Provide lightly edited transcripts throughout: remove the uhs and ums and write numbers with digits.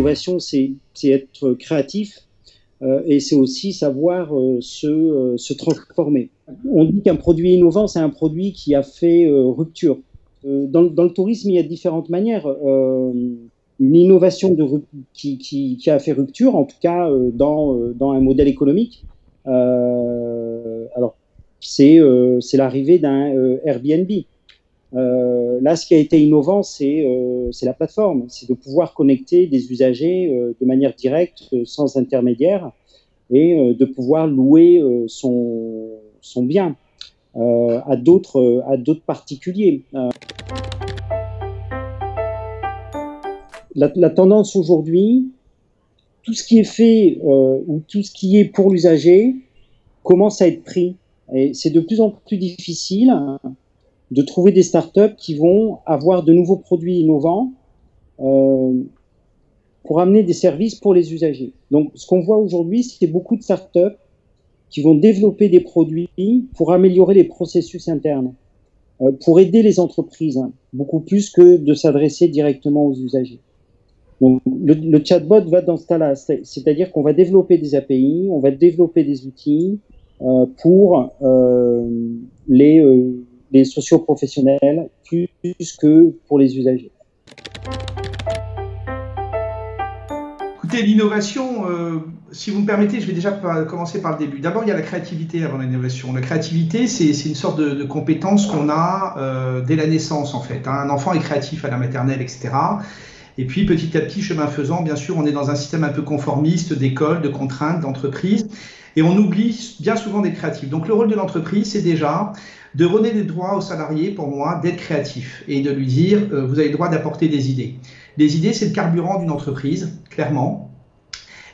l'innovation, c'est être créatif et c'est aussi savoir se transformer. On dit qu'un produit innovant, c'est un produit qui a fait rupture. Dans le tourisme, il y a différentes manières. Une innovation qui a fait rupture, en tout cas dans un modèle économique. Alors, c'est l'arrivée d'un Airbnb. Là, ce qui a été innovant, c'est la plateforme. C'est de pouvoir connecter des usagers de manière directe, sans intermédiaire, et de pouvoir louer son bien à d'autres particuliers. La tendance aujourd'hui, tout ce qui est fait ou tout ce qui est pour l'usager commence à être pris. Et c'est de plus en plus difficile de trouver des startups qui vont avoir de nouveaux produits innovants pour amener des services pour les usagers. Donc, ce qu'on voit aujourd'hui, c'est beaucoup de startups qui vont développer des produits pour améliorer les processus internes, pour aider les entreprises, beaucoup plus que de s'adresser directement aux usagers. Donc, le chatbot va dans ce cas-là, c'est-à-dire qu'on va développer des API, on va développer des outils pour les socio-professionnels plus que pour les usagers. Écoutez, l'innovation, si vous me permettez, je vais déjà commencer par le début. D'abord, il y a la créativité avant l'innovation. La créativité, c'est une sorte de compétence qu'on a dès la naissance, en fait. Un enfant est créatif à la maternelle, etc. Et puis, petit à petit, chemin faisant, bien sûr, on est dans un système un peu conformiste d'école, de contraintes, d'entreprise. Et on oublie bien souvent d'être créatif. Donc, le rôle de l'entreprise, c'est déjà de redonner des droits aux salariés, pour moi, d'être créatif et de lui dire, vous avez le droit d'apporter des idées. Les idées, c'est le carburant d'une entreprise, clairement.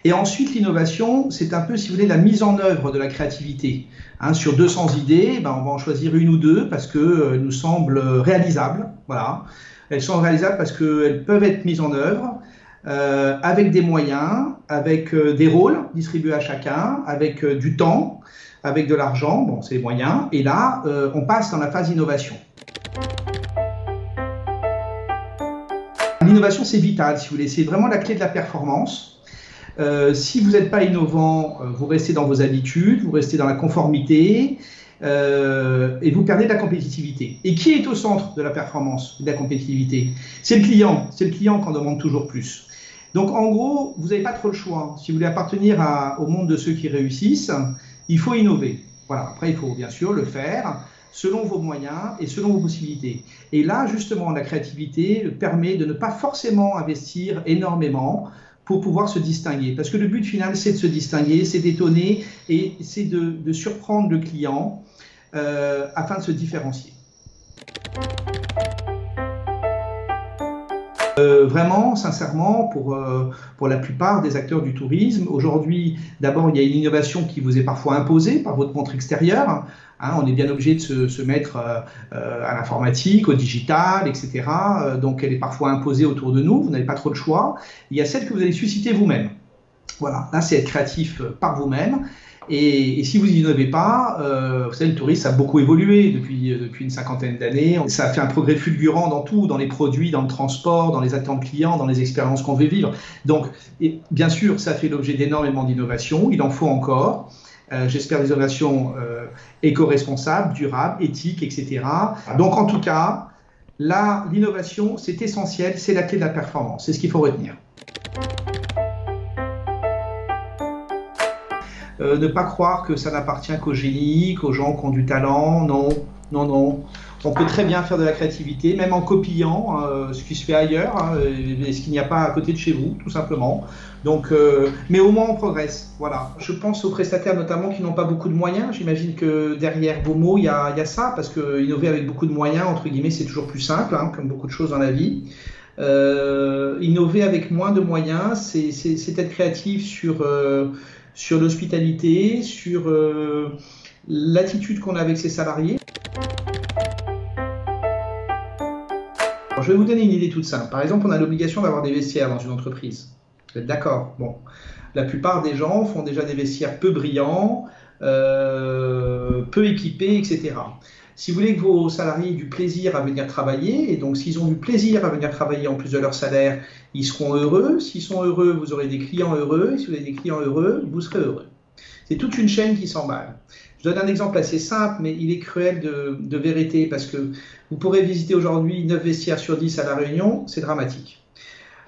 Et ensuite, l'innovation, c'est un peu, si vous voulez, la mise en œuvre de la créativité. Sur 200 idées, on va en choisir une ou deux parce qu'elles nous semblent réalisables. Voilà. Elles sont réalisables parce qu'elles peuvent être mises en œuvre avec des moyens, avec des rôles distribués à chacun, avec du temps, avec de l'argent, bon, c'est les moyens. Et là, on passe dans la phase innovation. L'innovation, c'est vital, si vous voulez. C'est vraiment la clé de la performance. Si vous n'êtes pas innovant, vous restez dans vos habitudes, vous restez dans la conformité et vous perdez de la compétitivité. Et qui est au centre de la performance, de la compétitivité? C'est le client. C'est le client qu'on demande toujours plus. Donc, en gros, vous n'avez pas trop le choix. Si vous voulez appartenir au monde de ceux qui réussissent, il faut innover. Voilà. Après, il faut bien sûr le faire selon vos moyens et selon vos possibilités. Et là, justement, la créativité permet de ne pas forcément investir énormément pour pouvoir se distinguer. Parce que le but final, c'est de se distinguer, c'est d'étonner et c'est de surprendre le client afin de se différencier. Vraiment, sincèrement, pour la plupart des acteurs du tourisme, aujourd'hui, d'abord, il y a une innovation qui vous est parfois imposée par votre montre extérieure. On est bien obligé de se mettre à l'informatique, au digital, etc. Donc, elle est parfois imposée autour de nous. Vous n'avez pas trop le choix. Il y a celle que vous allez susciter vous-même. Voilà, là, c'est être créatif par vous-même. Et si vous n'innovez pas, vous savez, le tourisme a beaucoup évolué depuis une cinquantaine d'années. Ça a fait un progrès fulgurant dans tout, dans les produits, dans le transport, dans les attentes clients, dans les expériences qu'on veut vivre. Donc, bien sûr, ça fait l'objet d'énormément d'innovations. Il en faut encore. J'espère des innovations éco-responsables, durables, éthiques, etc. Donc, en tout cas, là, l'innovation, c'est essentiel, c'est la clé de la performance. C'est ce qu'il faut retenir. Ne pas croire que ça n'appartient qu'aux génies, qu'aux gens qui ont du talent. Non, non, non. On peut très bien faire de la créativité, même en copiant ce qui se fait ailleurs, et ce qu'il n'y a pas à côté de chez vous, tout simplement. Donc, mais au moins on progresse. Voilà. Je pense aux prestataires notamment qui n'ont pas beaucoup de moyens. J'imagine que derrière vos mots, il y a ça, parce que innover avec beaucoup de moyens, entre guillemets, c'est toujours plus simple, comme beaucoup de choses dans la vie. Innover avec moins de moyens, c'est être créatif sur l'hospitalité, sur l'attitude qu'on a avec ses salariés. Alors, je vais vous donner une idée toute simple. Par exemple, on a l'obligation d'avoir des vestiaires dans une entreprise. Vous êtes d'accord? Bon, la plupart des gens font déjà des vestiaires peu brillants, peu équipés, etc. Si vous voulez que vos salariés aient du plaisir à venir travailler, et donc s'ils ont du plaisir à venir travailler en plus de leur salaire, ils seront heureux. S'ils sont heureux, vous aurez des clients heureux. Et si vous avez des clients heureux, vous serez heureux. C'est toute une chaîne qui s'emballe. Je donne un exemple assez simple, mais il est cruel de vérité, parce que vous pourrez visiter aujourd'hui 9 vestiaires sur 10 à La Réunion, c'est dramatique.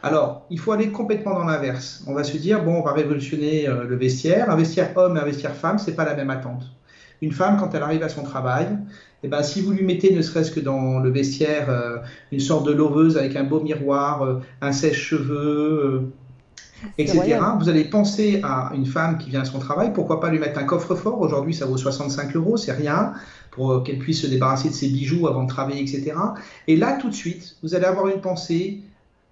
Alors, il faut aller complètement dans l'inverse. On va se dire, bon, on va révolutionner le vestiaire. Un vestiaire homme et un vestiaire femme, c'est pas la même attente. Une femme, quand elle arrive à son travail, eh ben, si vous lui mettez, ne serait-ce que dans le vestiaire, une sorte de loveuse avec un beau miroir, un sèche-cheveux, etc., vous allez penser à une femme qui vient à son travail. Pourquoi pas lui mettre un coffre-fort? Aujourd'hui, ça vaut 65 €, c'est rien, pour qu'elle puisse se débarrasser de ses bijoux avant de travailler, etc. Et là, tout de suite, vous allez avoir une pensée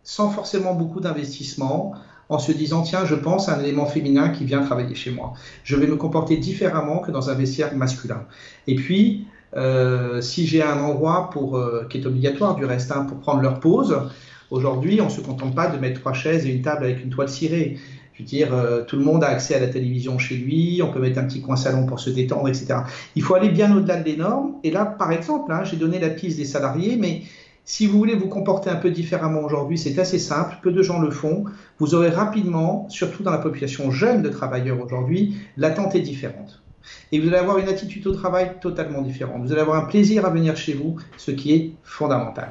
sans forcément beaucoup d'investissement, en se disant, tiens, je pense à un élément féminin qui vient travailler chez moi. Je vais me comporter différemment que dans un vestiaire masculin. Et puis, si j'ai un endroit qui est obligatoire du reste, hein, pour prendre leur pause, aujourd'hui, on ne se contente pas de mettre 3 chaises et une table avec une toile cirée. Je veux dire, tout le monde a accès à la télévision chez lui, on peut mettre un petit coin salon pour se détendre, etc. Il faut aller bien au-delà des normes. Et là, par exemple, hein, j'ai donné la piste des salariés, mais si vous voulez vous comporter un peu différemment aujourd'hui, c'est assez simple, peu de gens le font. Vous aurez rapidement, surtout dans la population jeune de travailleurs aujourd'hui, l'attente est différente. Et vous allez avoir une attitude au travail totalement différente. Vous allez avoir un plaisir à venir chez vous, ce qui est fondamental.